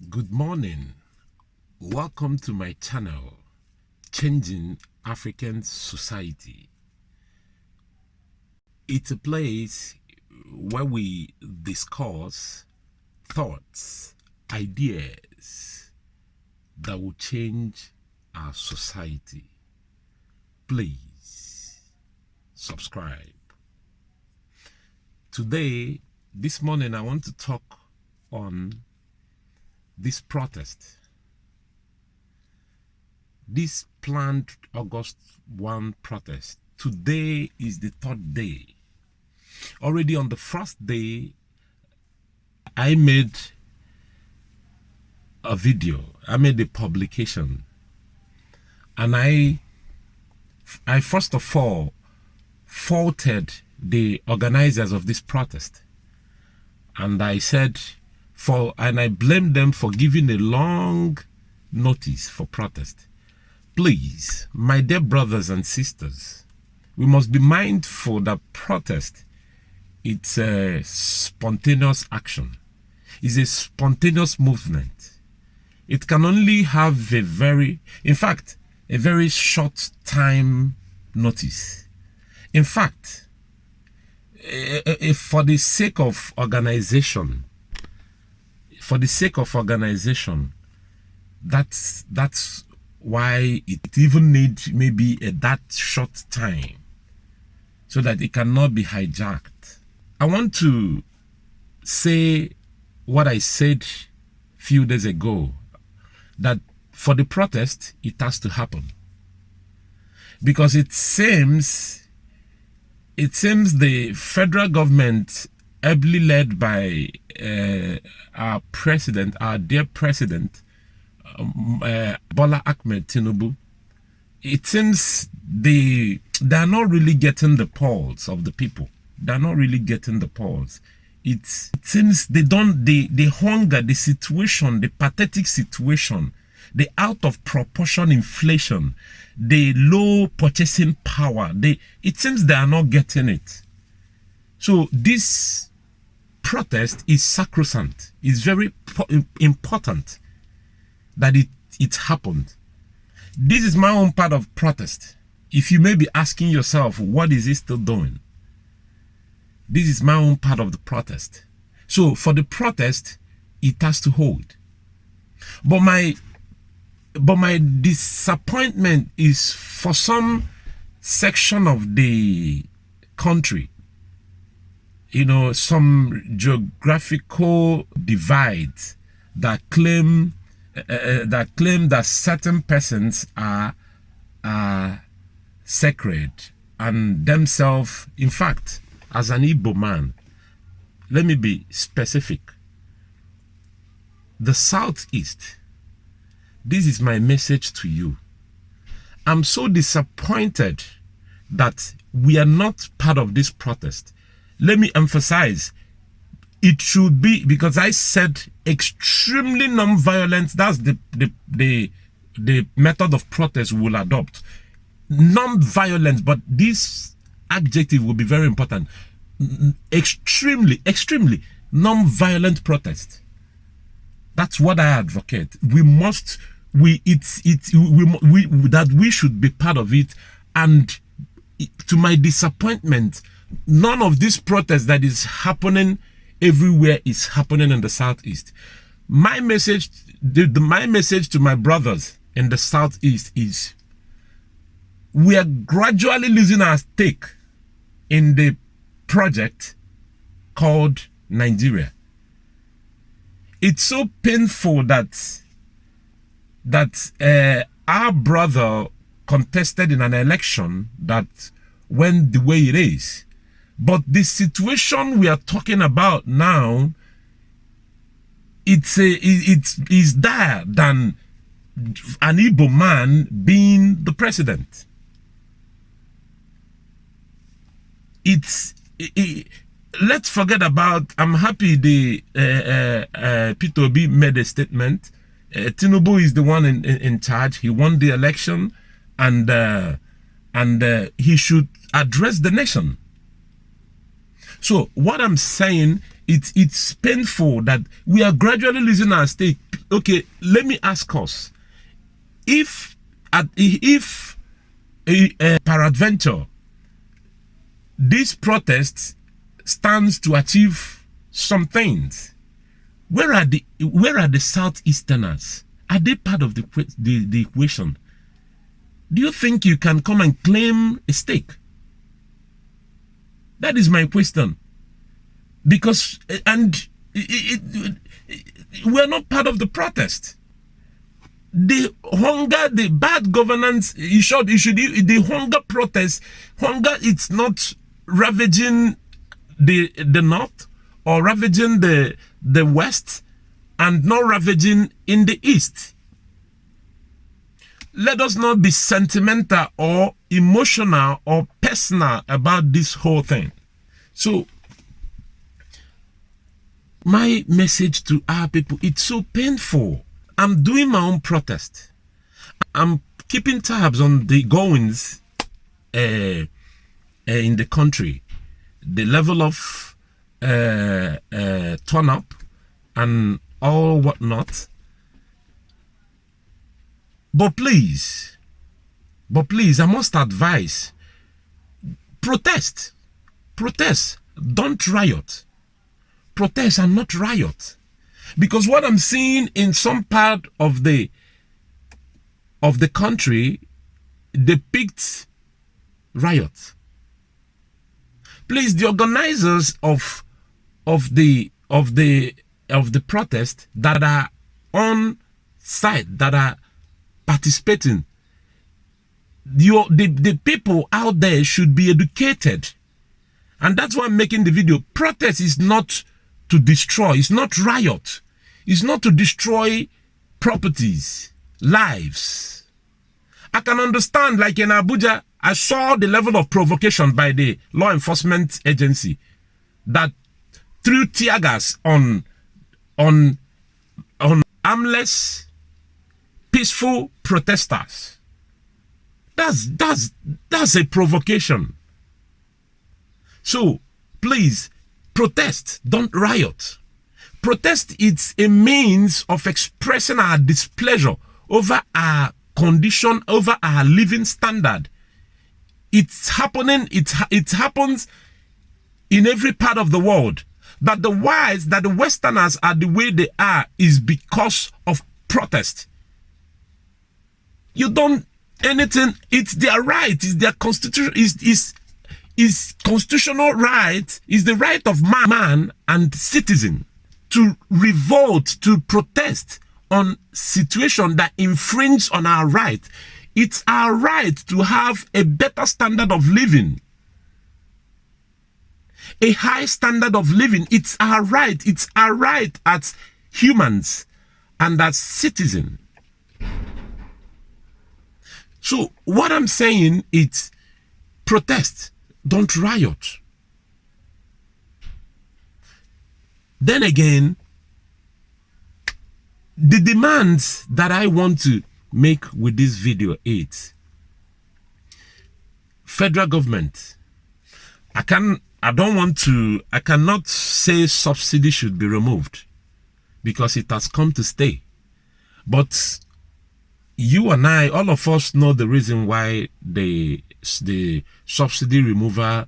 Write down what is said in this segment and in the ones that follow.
Good morning. Welcome to my channel, Changing African Society. It's a place where we discuss thoughts, ideas that will change our society. Please subscribe. Today, this morning, I want to talk on this protest. This planned August 1 protest. Today is the third day. Already on the first day, I made a video. I made a publication. And I first of all faulted the organizers of this protest. And I said, I blamed them for giving a long notice for protest. Please, my dear brothers and sisters, we must be mindful that protest, it's a spontaneous action. It's a spontaneous movement. It can only have a very short time notice. In fact, for the sake of organization, that's why it even needs maybe that short time so that it cannot be hijacked. I want to say what I said a few days ago, that for the protest, it has to happen. Because it seems the federal government, ably led by our president, our dear president, Bola Ahmed Tinubu, it seems they are not really getting the pulse of the people. They're not really getting the pulse. It seems the hunger, the situation, the pathetic situation, the out of proportion inflation, the low purchasing power, it seems they are not getting it. So this protest is sacrosanct. It's very important that it happened. This is my own part of protest. If you may be asking yourself, what is it still doing? This is my own part of the protest. So for the protest, it has to hold. But my disappointment is for some section of the country, some geographical divides that claim that certain persons are sacred and themselves. In fact, as an Igbo man, let me be specific. The Southeast, this is my message to you. I'm so disappointed that we are not part of this protest. Let me emphasize, it should be, because I said extremely non-violent. That's the method of protest we will adopt. Non-violent, but this adjective will be very important. Extremely non-violent protest. That's what I advocate. We should be part of it. And to my disappointment, none of this protest that is happening everywhere is happening in the Southeast. My message to my brothers in the Southeast is, we are gradually losing our stake in the project called Nigeria. It's so painful that our brother contested in an election that went the way it is. But the situation we are talking about now, it's dire than an Igbo man being the president. Let's forget about, I'm happy the Peter Obi made a statement. Tinubu is the one in charge. He won the election, and he should address the nation. So what I'm saying, it's painful that we are gradually losing our stake. okay, let me ask us, if peradventure this protest stands to achieve some things, where are the Southeasterners? Are they part of the equation? Do you think you can come and claim a stake? That is my question. Because we're not part of the protest. The hunger, the bad governance, the hunger protest, it's not ravaging the north or ravaging the west and not ravaging in the east. Let us not be sentimental or emotional or personal about this whole thing. So my message to our people, it's so painful. I'm doing my own protest. I'm keeping tabs on the goings in the country, the level of turn up and all whatnot. But please, I must advise, protest. Don't riot. Protest and not riot. Because what I'm seeing in some part of the country depicts riot. Please, the organizers of the protest that are on site, that are participating, the people out there should be educated. And that's why I'm making the video. Protest is not to destroy, it's not riot, it's not to destroy properties, lives. I can understand, like in Abuja, I saw the level of provocation by the law enforcement agency that threw tear gas on armless, peaceful protesters. That's a provocation. So please, protest, don't riot. Protest is a means of expressing our displeasure over our condition, over our living standard. It's happening, it happens in every part of the world. That the Westerners are the way they are is because of protest. You don't anything, it's their right, it's their constitution, is constitutional right, is the right of man and citizen to revolt, to protest on situation that infringe on our right. It's our right to have a better standard of living, a high standard of living. It's our right. It's our right as humans and as citizens. So what I'm saying is protest, don't riot. Then again, the demands that I want to make with this video is federal government. I cannot say subsidy should be removed because it has come to stay. But you and I, all of us know the reason why the subsidy removal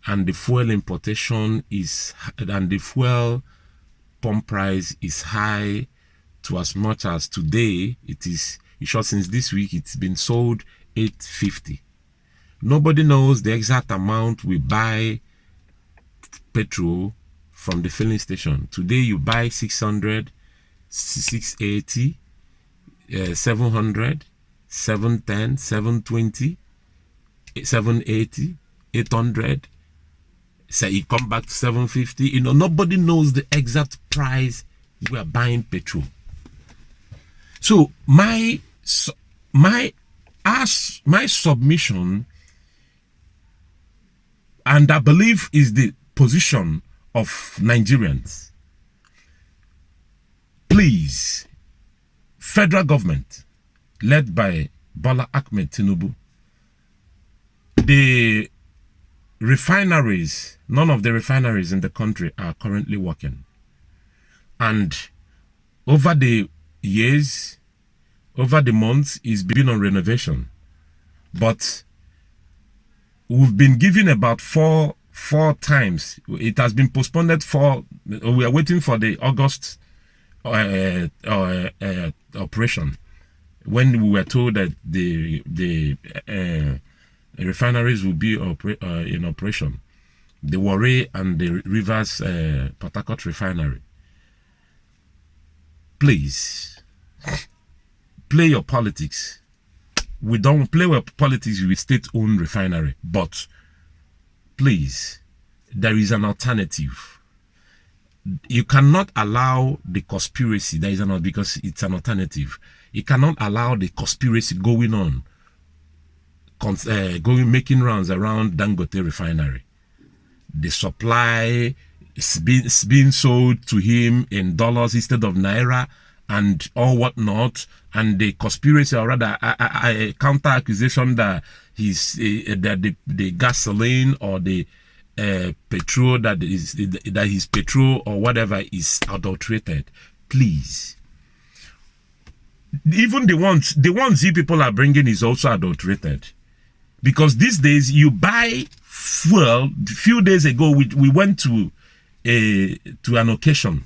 and the fuel importation and the fuel pump price is high to as much as today. Since this week it's been sold $8.50. Nobody knows the exact amount we buy petrol from the filling station. Today you buy 600, 680, 700, 710, 720, 780, 800. Say you come back to 750. Nobody knows the exact price we are buying petrol. So my submission, and I believe is the position of Nigerians, please, federal government led by Bola Ahmed Tinubu, the refineries, none of the refineries in the country are currently working. And over the years, over the months, it's been on renovation. But we've been given about four times. It has been postponed for. We are waiting for the August operation, when we were told that the refineries will be in operation. The Warri and the Rivers Port Harcourt Refinery. Please, play your politics. We don't play with politics with state-owned refinery, but please, there is an alternative. You cannot allow the conspiracy, there is an, because it's an alternative. You cannot allow the conspiracy going on, making rounds around Dangote Refinery. The supply is being sold to him in dollars instead of naira, and all whatnot, and the conspiracy, or rather a counter accusation that that the gasoline or the petrol that his petrol or whatever is adulterated. Please, even the ones you people are bringing is also adulterated, because these days you buy fuel. A few days ago we went to an occasion.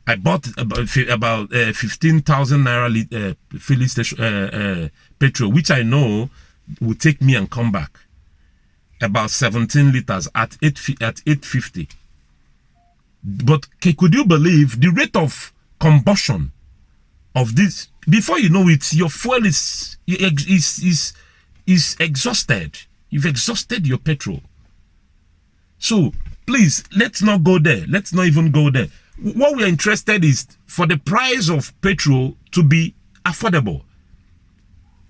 I bought about 15,000 naira filling station petrol, which I know will take me and come back. About 17 liters at 850. But could you believe the rate of combustion of this? Before you know it, your fuel is exhausted. You've exhausted your petrol. So please, let's not go there. Let's not even go there. What we are interested is for the price of petrol to be affordable.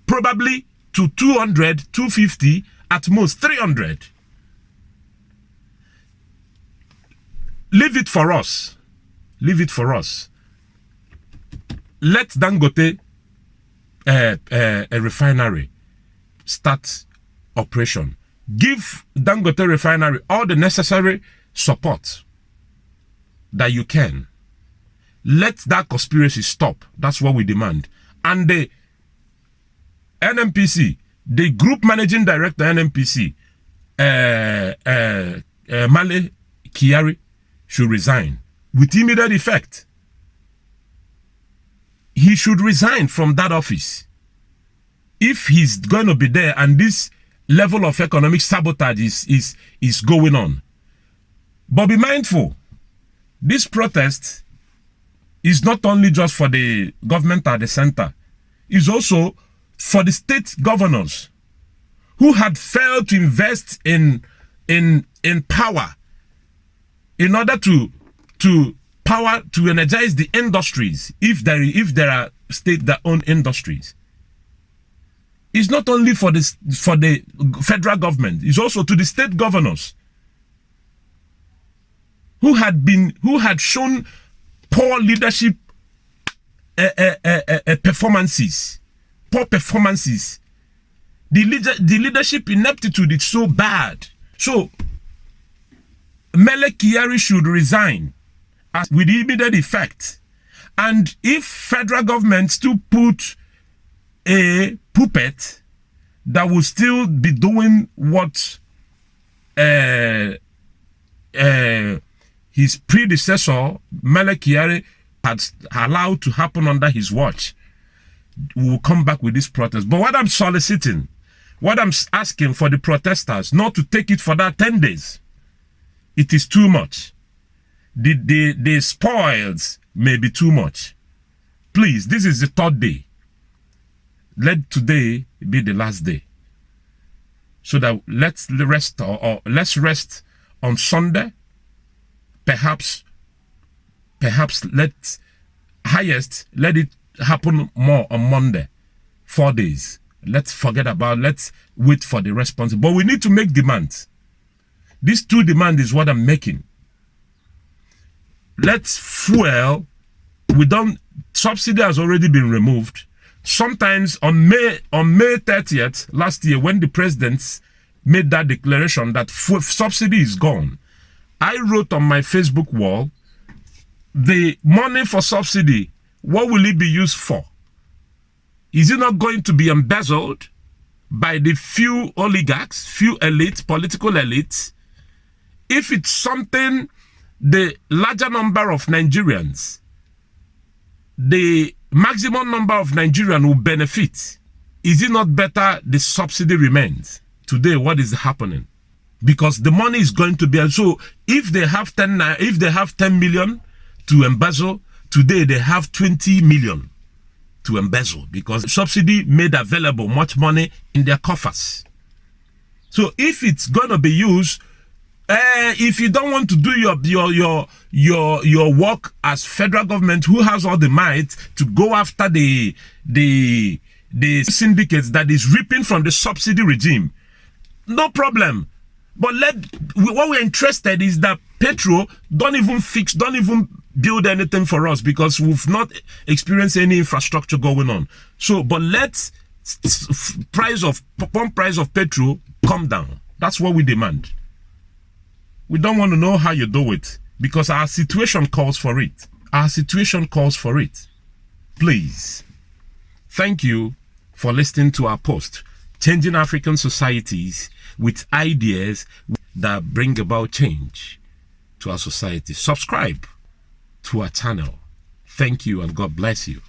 Probably to 200, 250, at most 300. Leave it for us. Leave it for us. Let Dangote a refinery start operation. Give Dangote Refinery all the necessary support that you can. Let that conspiracy stop. That's what we demand. And the NNPC, the group managing director NNPC, Mele Kyari, should resign with immediate effect. He should resign from that office if he's going to be there and this level of economic sabotage is going on. But be mindful, this protest is not only just for the government at the center, it's also for the state governors who had failed to invest in power in order to energize the industries, if there are states that own industries. It's not only for the federal government, it's also to the state governors who had shown poor leadership performances. Poor performances. The leadership ineptitude is so bad. So Mele Kyari should resign with immediate effect. And if federal government still put a puppet that will still be doing what his predecessor Mele Kyari had allowed to happen under his watch, we will come back with this protest. But what I'm soliciting, what I'm asking for the protesters, not to take it for that 10 days. It is too much. The spoils may be too much. Please, this is the third day. Let today be the last day. So that let's rest or let's rest on Sunday. Perhaps let it happen more on Monday. 4 days. Let's wait for the response. But we need to make demands. These two demands is what I'm making. Let's fuel. Subsidy has already been removed. Sometimes on May 30th last year, when the presidents made that declaration that subsidy is gone, I wrote on my Facebook wall, the money for subsidy what will it be used for? Is it not going to be embezzled by the few oligarchs, few elites, political elites? If it's something the larger number of Nigerians, the maximum number of Nigerians will benefit, is it not better the subsidy remains? Today, what is happening? Because the money is going to be, so if they have 10 million to embezzle, today they have 20 million to embezzle because subsidy made available much money in their coffers. So if it's going to be used, if you don't want to do your work as federal government, who has all the might to go after the syndicates that is reaping from the subsidy regime, no problem. But what we're interested is that Petro don't even build anything for us because we've not experienced any infrastructure going on. So, but let's pump price of petrol come down. That's what we demand. We don't want to know how you do it because our situation calls for it. Our situation calls for it. Please, thank you for listening to our post, Changing African Societies with Ideas that Bring About Change to our society. Subscribe to our channel. Thank you and God bless you.